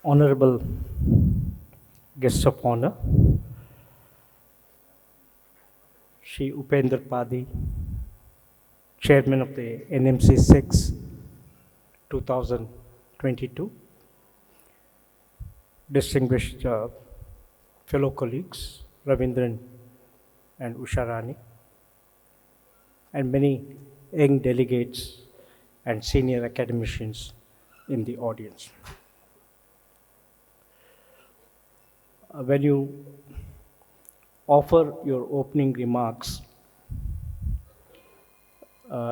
Honorable guests of honor, Shri Upendra Padi, Chairman of the NMC 6, 2022, distinguished fellow colleagues, Ravindran and Usharani, and many young delegates and senior academicians in the audience. When you offer your opening remarks,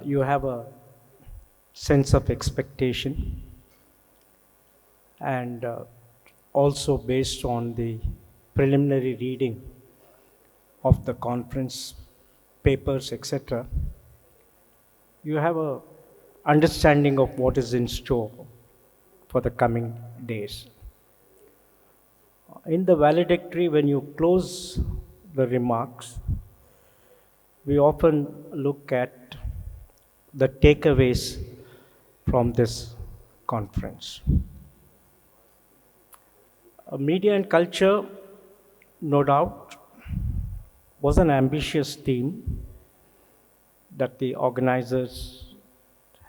you have a sense of expectation, and also based on the preliminary reading of the conference papers, etc., you have a understanding of what is in store for the coming days. In the valedictory, when you close the remarks, we often look at the takeaways from this conference. Media and culture, no doubt, was an ambitious theme that the organizers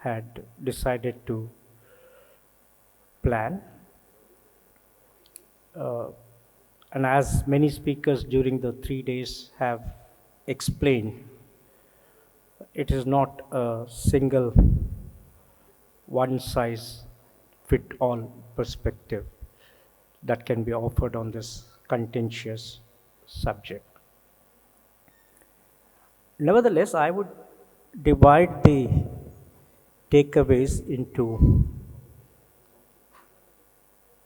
had decided to plan. And as many speakers during the 3 days have explained, it is not a single one-size-fits-all perspective that can be offered on this contentious subject. Nevertheless, I would divide the takeaways into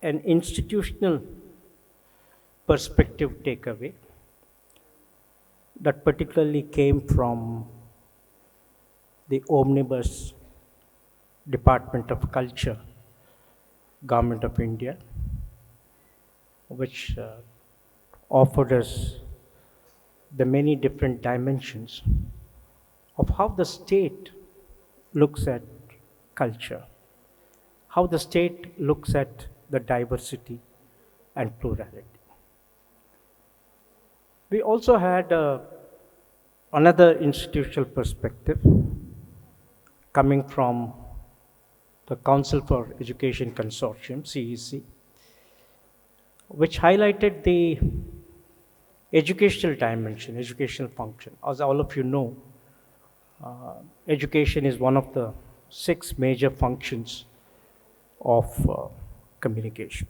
an institutional perspective takeaway that particularly came from the omnibus Department of Culture, Government of India, which offered us the many different dimensions of how the state looks at culture, how the state looks at the diversity and plurality. We also had another institutional perspective coming from the Council for Education Consortium, CEC, which highlighted the educational dimension, educational function. As all of you know, education is one of the 6 major functions of communication.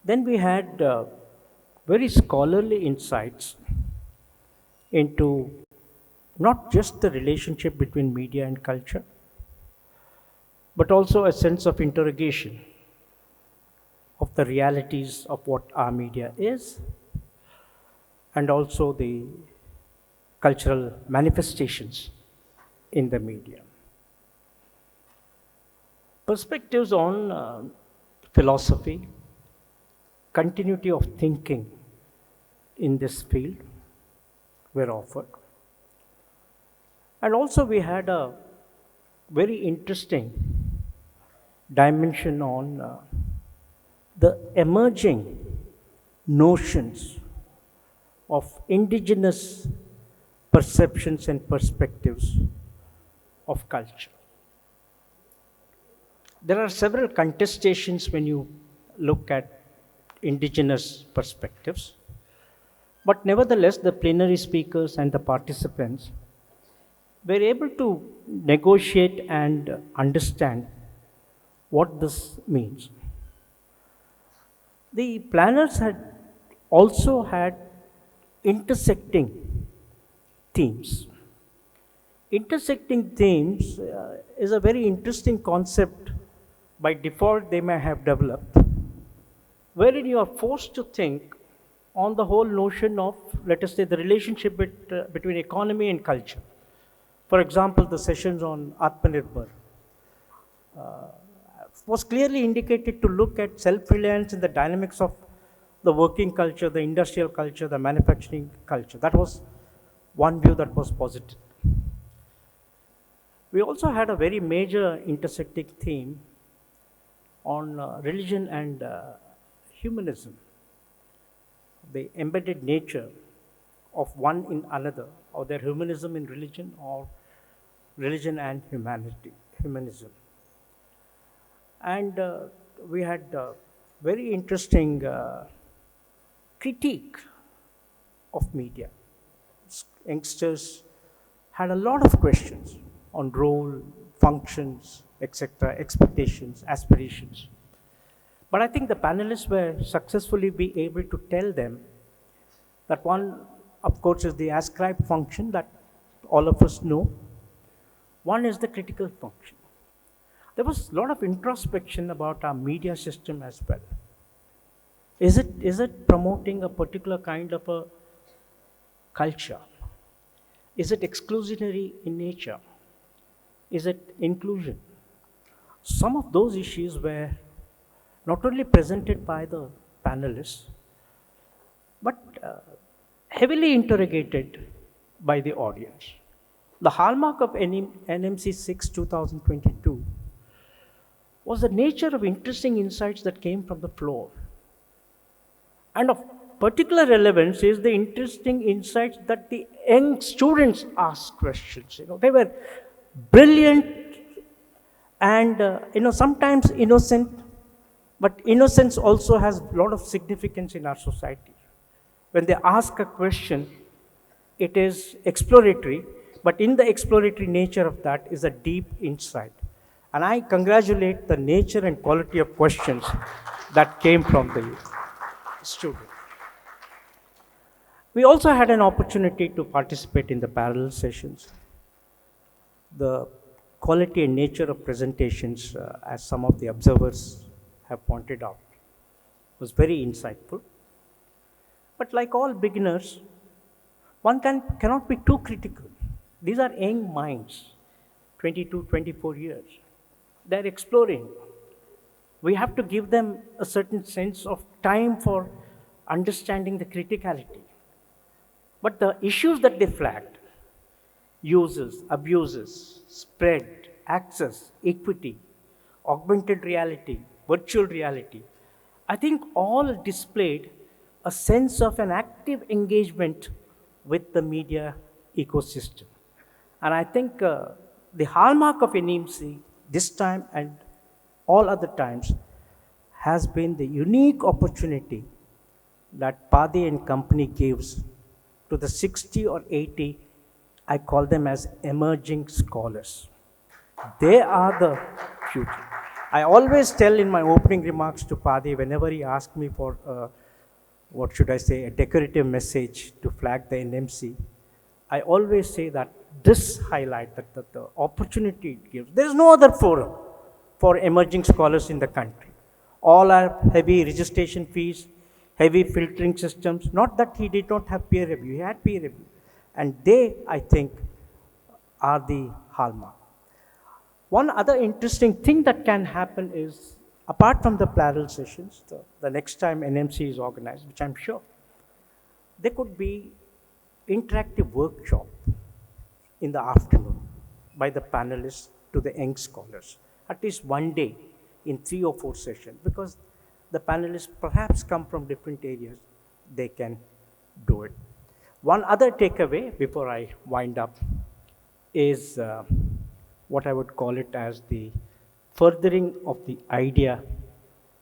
Then we had very scholarly insights into not just the relationship between media and culture, but also a sense of interrogation of the realities of what our media is, and also the cultural manifestations in the media. Perspectives on philosophy, continuity of thinking in this field were offered. And also we had a very interesting dimension on the emerging notions of indigenous perceptions and perspectives of culture. There are several contestations when you look at indigenous perspectives, but nevertheless, the plenary speakers and the participants were able to negotiate and understand what this means. The planners had also had intersecting themes. Intersecting themes is a very interesting concept by default they may have developed, wherein you are forced to think on the whole notion of, let us say, the relationship between economy and culture. For example, the sessions on Atmanirbhar was clearly indicated to look at self-reliance in the dynamics of the working culture, the industrial culture, the manufacturing culture. That was one view that was posited. We also had a very major intersecting theme on religion and humanism, the embedded nature of one in another, or their humanism in religion, or religion and humanism. And we had very interesting critique of media. Youngsters had a lot of questions on role, functions, etc., expectations, aspirations. But I think the panelists were successfully be able to tell them that one, of course, is the ascribed function that all of us know. One is the critical function. There was a lot of introspection about our media system as well. Is it promoting a particular kind of a culture? Is it exclusionary in nature? Is it inclusion? Some of those issues were not only presented by the panelists, but heavily interrogated by the audience. The hallmark of NMC 6 2022 was the nature of interesting insights that came from the floor. And of particular relevance is the interesting insights that the young students asked questions. They were brilliant and sometimes innocent, but innocence also has a lot of significance in our society. When they ask a question, it is exploratory, but in the exploratory nature of that is a deep insight. And I congratulate the nature and quality of questions that came from the student. We also had an opportunity to participate in the parallel sessions. The quality and nature of presentations, as some of the observers have pointed out, was very insightful. But like all beginners, one cannot be too critical. These are young minds, 22, 24 years. They're exploring. We have to give them a certain sense of time for understanding the criticality. But the issues that they flagged, uses, abuses, spread, access, equity, augmented reality, virtual reality, I think all displayed a sense of an active engagement with the media ecosystem. And I think the hallmark of NMC this time and all other times has been the unique opportunity that Pade and company gives to the 60 or 80, I call them as emerging scholars. They are the future. I always tell in my opening remarks to Pade, whenever he asks me for, a decorative message to flag the NMC, I always say that this highlight, that the opportunity it gives. There is no other forum for emerging scholars in the country. All are heavy registration fees, heavy filtering systems. Not that he did not have peer review, he had peer review. And they, I think, are the hallmark. One other interesting thing that can happen is, apart from the parallel sessions, the next time NMC is organized, which I'm sure, there could be interactive workshop in the afternoon by the panelists to the young scholars, at least one day in 3 or 4 sessions, because the panelists perhaps come from different areas, they can do it. One other takeaway before I wind up is what I would call it as the furthering of the idea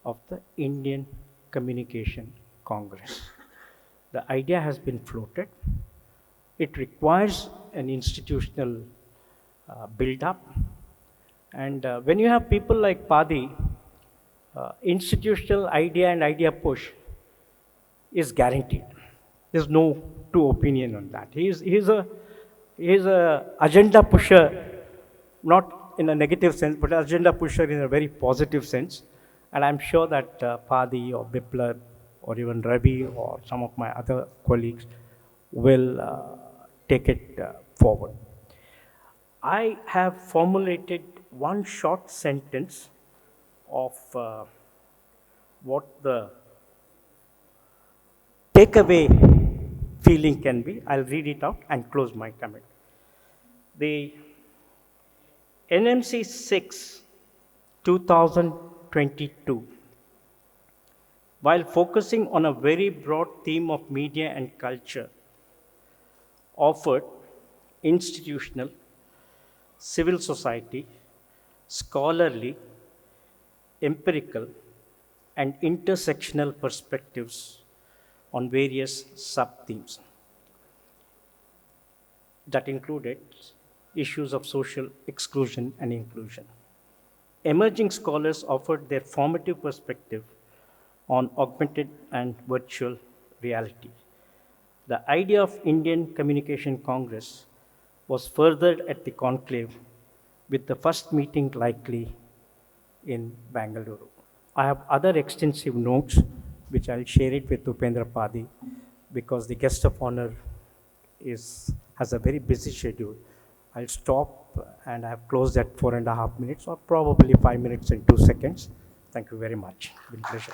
of the Indian Communication Congress. The idea has been floated. It requires an institutional build-up. And when you have people like Pade, institutional idea and idea push is guaranteed. There's no two opinion on that. He's a agenda pusher, not in a negative sense, but agenda pusher in a very positive sense. And I'm sure that Pade or Biplab or even Ravi or some of my other colleagues will take it forward. I have formulated one short sentence of what the takeaway feeling can be. I'll read it out and close my comment. The NMC 6 2022 22. While focusing on a very broad theme of media and culture, offered institutional, civil society, scholarly, empirical, and intersectional perspectives on various sub-themes that included issues of social exclusion and inclusion. Emerging scholars offered their formative perspective on augmented and virtual reality. The idea of Indian Communication Congress was furthered at the conclave, with the first meeting likely in Bangalore. I have other extensive notes which I'll share it with Upendra Padi because the guest of honor has a very busy schedule. I'll stop and I have closed at 4.5 minutes or probably 5 minutes and 2 seconds. Thank you very much. It's been a pleasure.